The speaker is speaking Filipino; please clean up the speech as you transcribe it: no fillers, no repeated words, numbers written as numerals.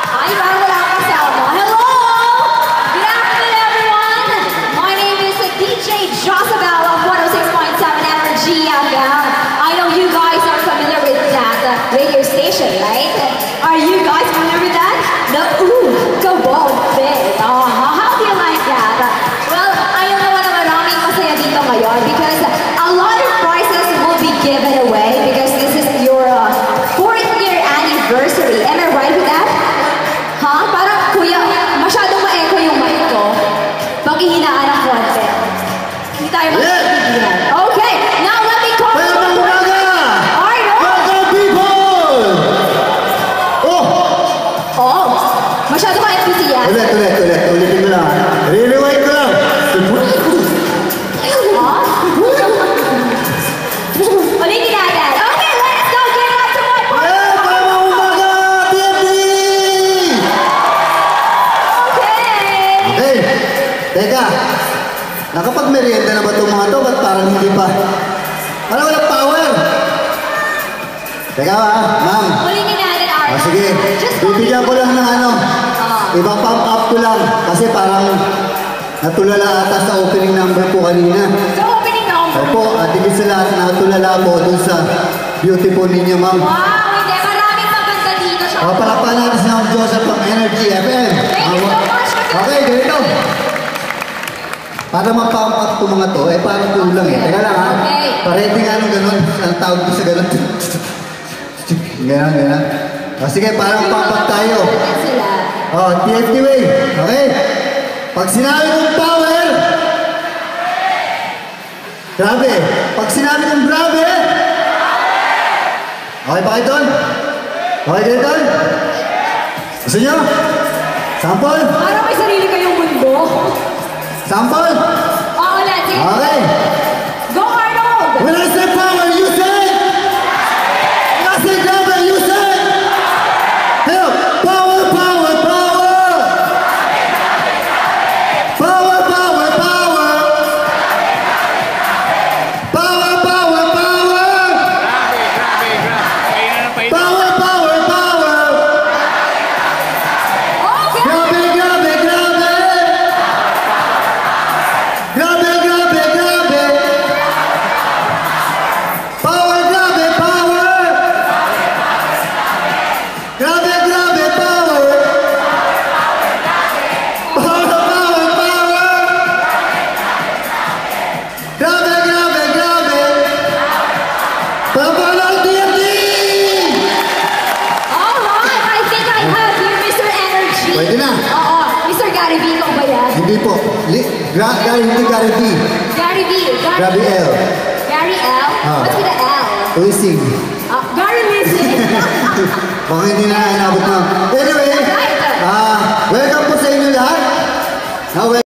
Ay, parang wala akong kasama. Hello! Good afternoon, everyone! My name is DJ Josabel of 106.7 Energy FM. I know you guys are familiar with that radio station, right? Are you guys familiar with that? No? Ooh, go bald big. Oh, how do you like that? Well, ayaw naman na maraming masaya dito ngayon because a lot of prizes will be given away because this is your 4th year anniversary. Am I right with that? Ha? Parang, kuya, masyadong ma-echo yung mic ko. Paghihinaan ng konti. Hindi tayo magkakaibigan. Okay, now let me call you. Alright, oh, masyado ka enthusiastic. Ulitin mo lang. Rewind ko lang. Ulitin natin. Okay, let's go. Get up to my point. Tamang umaga, TFT! Okay. Teka. Nakapag-merienda na ba itong mga to? Ba't parang hindi pa? Parang walang power. Teka ba, ma'am? Ulitin natin, Arnold. Sige. Bibigyan ko lang ng ibang pump up ko lang. Kasi parang natulala ata sa opening number po kanina. So, opening number. Opo, at higit sa lahat, natulala po dun sa beautiful ninyo, ma'am. Wow, hindi. Maraming maganda dito. Palapan natin si Ma'am Joseph ng Energy FM. Thank you so much. Okay, ganito. Para ma-pump up itong mga to, parang kulang eh. Teka lang ha. Okay. Parete nga nung ganun. Ang tawag ko sa ganun. Ganun. Sige, parang pump up tayo. TFT way. Okay? Pag sinabi kong power, grabe. Pag sinabi kong grabe, okay pa kayo doon? Okay kayo doon? Gusto nyo? Sample? Parang may sarili kayong mundo. Sample? Oo, let's see. Okay. Go, Arnold! When I say power, you say? When I say grabe, you say? Help! Power, power, power! Power, power, power! Power, power, power! Power, power, power! Okay! Grabe, grabe, grabe! Grabe, grabe, grabe! Power, grabe, power! Grabe, grabe, power! Power, power, power! Grabe, grabe, grabe! Papa ng TFT! Alright, I think I have here Mr. Energy. Pwede na. Oo, Mr. Gary V, ikaw ba yan? Hindi po. Hindi Gary B. Gary V. Gary L. Gary L? What's with the L? Tuisig. Gary Lizzie. Baka hindi na inabot na. Anyway,